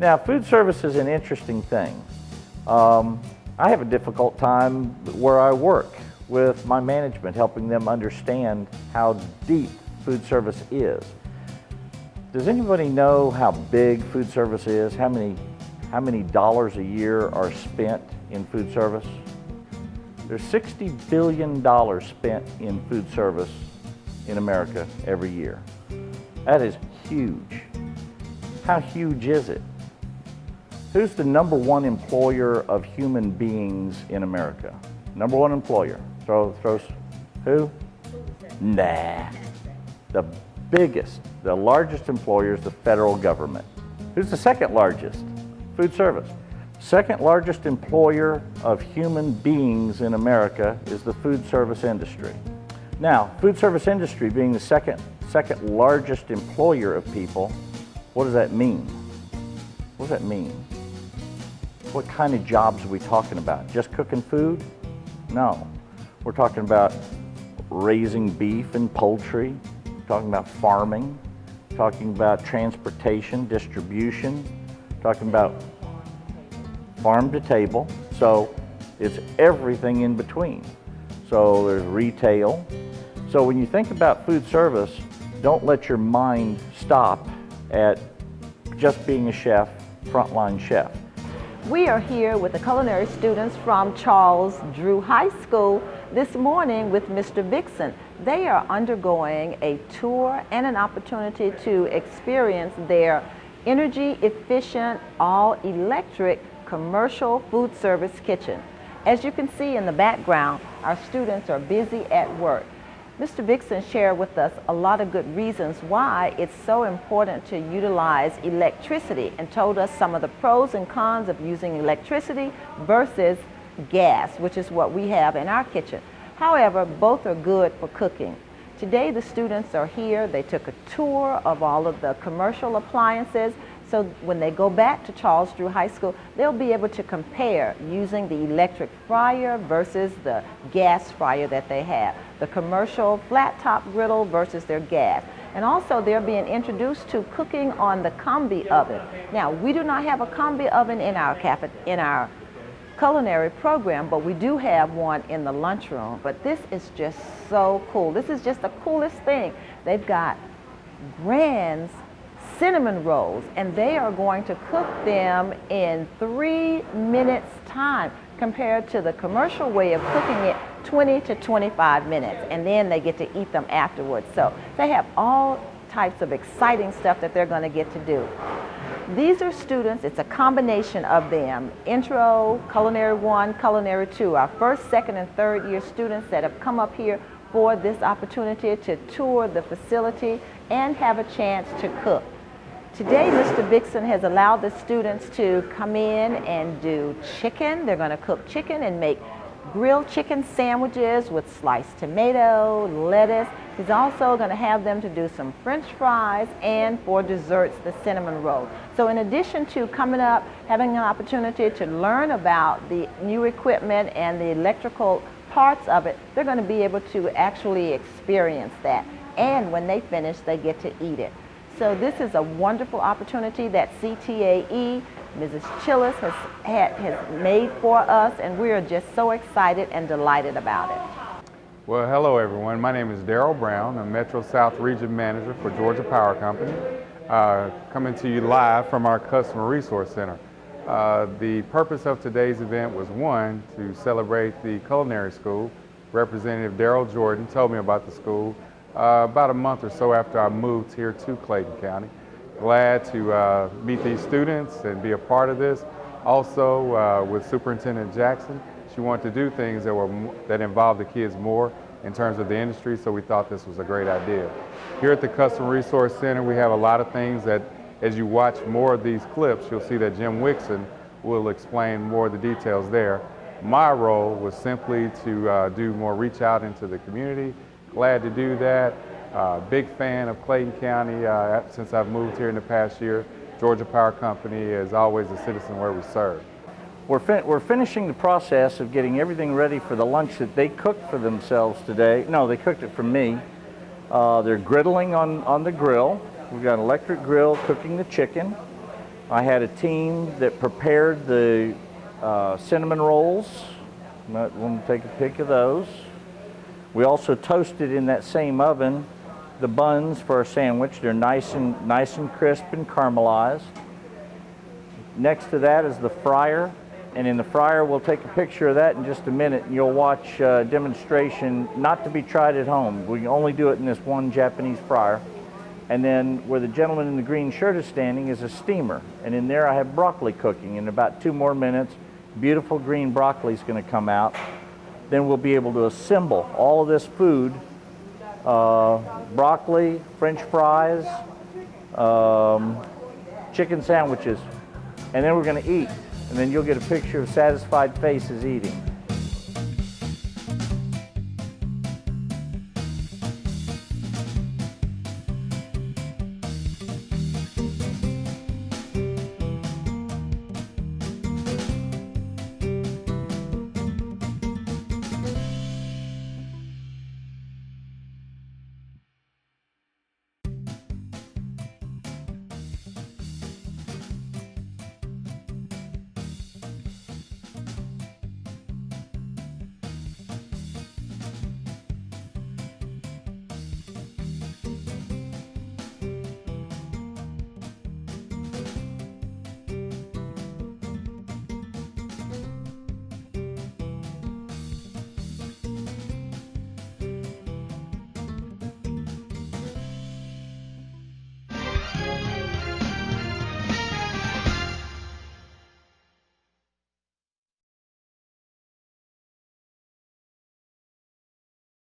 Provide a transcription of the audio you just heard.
Now, food service is an interesting thing. I have a difficult time where I work with my management, helping them understand how deep food service is. Does anybody know how big food service is? How many dollars a year are spent in food service? There's $60 billion spent in food service in America every year. That is huge. How huge is it? Who's the #1 employer of human beings in America? #1 employer. Throw who? Nah. The biggest, the largest employer is the federal government. Who's the second largest? Food service. Second largest employer of human beings in America is the food service industry. Now, food service industry being the second largest employer of people, what does that mean? What does that mean? What kind of jobs are we talking about? Just cooking food? No. We're talking about raising beef and poultry, talking about farming, talking about transportation, distribution, talking about farm to table. So it's everything in between. So there's retail. So when you think about food service, don't let your mind stop at just being a chef, frontline chef. We are here with the culinary students from Charles Drew High School this morning with Mr. Vixen. They are undergoing a tour and an opportunity to experience their energy efficient, all electric commercial food service kitchen. As you can see in the background, our students are busy at work. Mr. Vixen shared with us a lot of good reasons why it's so important to utilize electricity and told us some of the pros and cons of using electricity versus gas, which is what we have in our kitchen. However, both are good for cooking. Today the students are here. They took a tour of all of the commercial appliances. So when they go back to Charles Drew High School, they'll be able to compare using the electric fryer versus the gas fryer that they have, the commercial flat top griddle versus their gas. And also they're being introduced to cooking on the combi oven. Now, we do not have a combi oven in our culinary program, but we do have one in the lunchroom. But this is just so cool. This is just the coolest thing. They've got Grand's cinnamon rolls, and they are going to cook them in 3 minutes time compared to the commercial way of cooking it 20 to 25 minutes, and then they get to eat them afterwards. So they have all types of exciting stuff that they're going to get to do. These are students, it's a combination of them, Intro, Culinary 1, Culinary 2, our first, second, and third year students that have come up here for this opportunity to tour the facility and have a chance to cook. Today, Mr. Vixen has allowed the students to come in and do chicken. They're going to cook chicken and make grilled chicken sandwiches with sliced tomato, lettuce. He's also going to have them to do some French fries, and for desserts, the cinnamon roll. So in addition to coming up, having an opportunity to learn about the new equipment and the electrical parts of it, they're going to be able to actually experience that. And when they finish, they get to eat it. So this is a wonderful opportunity that CTAE, Mrs. Chillis has made for us, and we are just so excited and delighted about it. Well, hello everyone. My name is Darryl Brown. I'm Metro South Region Manager for Georgia Power Company, coming to you live from our Customer Resource Center. The purpose of today's event was, one, to celebrate the culinary school. Representative Daryl Jordan told me about the school about a month or so after I moved here to Clayton County. Glad to meet these students and be a part of this. Also, with Superintendent Jackson, she wanted to do things that involved the kids more in terms of the industry, so we thought this was a great idea. Here at the Customer Resource Center, we have a lot of things that, as you watch more of these clips, you'll see that Jim Wixon will explain more of the details there. My role was simply to do more reach out into the community. Glad to do that. Big fan of Clayton County since I've moved here in the past year. Georgia Power Company is always a citizen where we serve. We're finishing the process of getting everything ready for the lunch that they cooked for themselves today. No, they cooked it for me. They're griddling on the grill. We've got an electric grill cooking the chicken. I had a team that prepared the cinnamon rolls. Might want to take a pic of those. We also toasted in that same oven the buns for our sandwich. They're nice and crisp and caramelized. Next to that is the fryer, and in the fryer we'll take a picture of that in just a minute, and you'll watch a demonstration not to be tried at home. We can only do it in this one Japanese fryer. And then where the gentleman in the green shirt is standing is a steamer, and in there I have broccoli cooking. In about 2 more minutes, beautiful green broccoli is going to come out. Then we'll be able to assemble all of this food, broccoli, French fries, chicken sandwiches, and then we're going to eat. And then you'll get a picture of satisfied faces eating.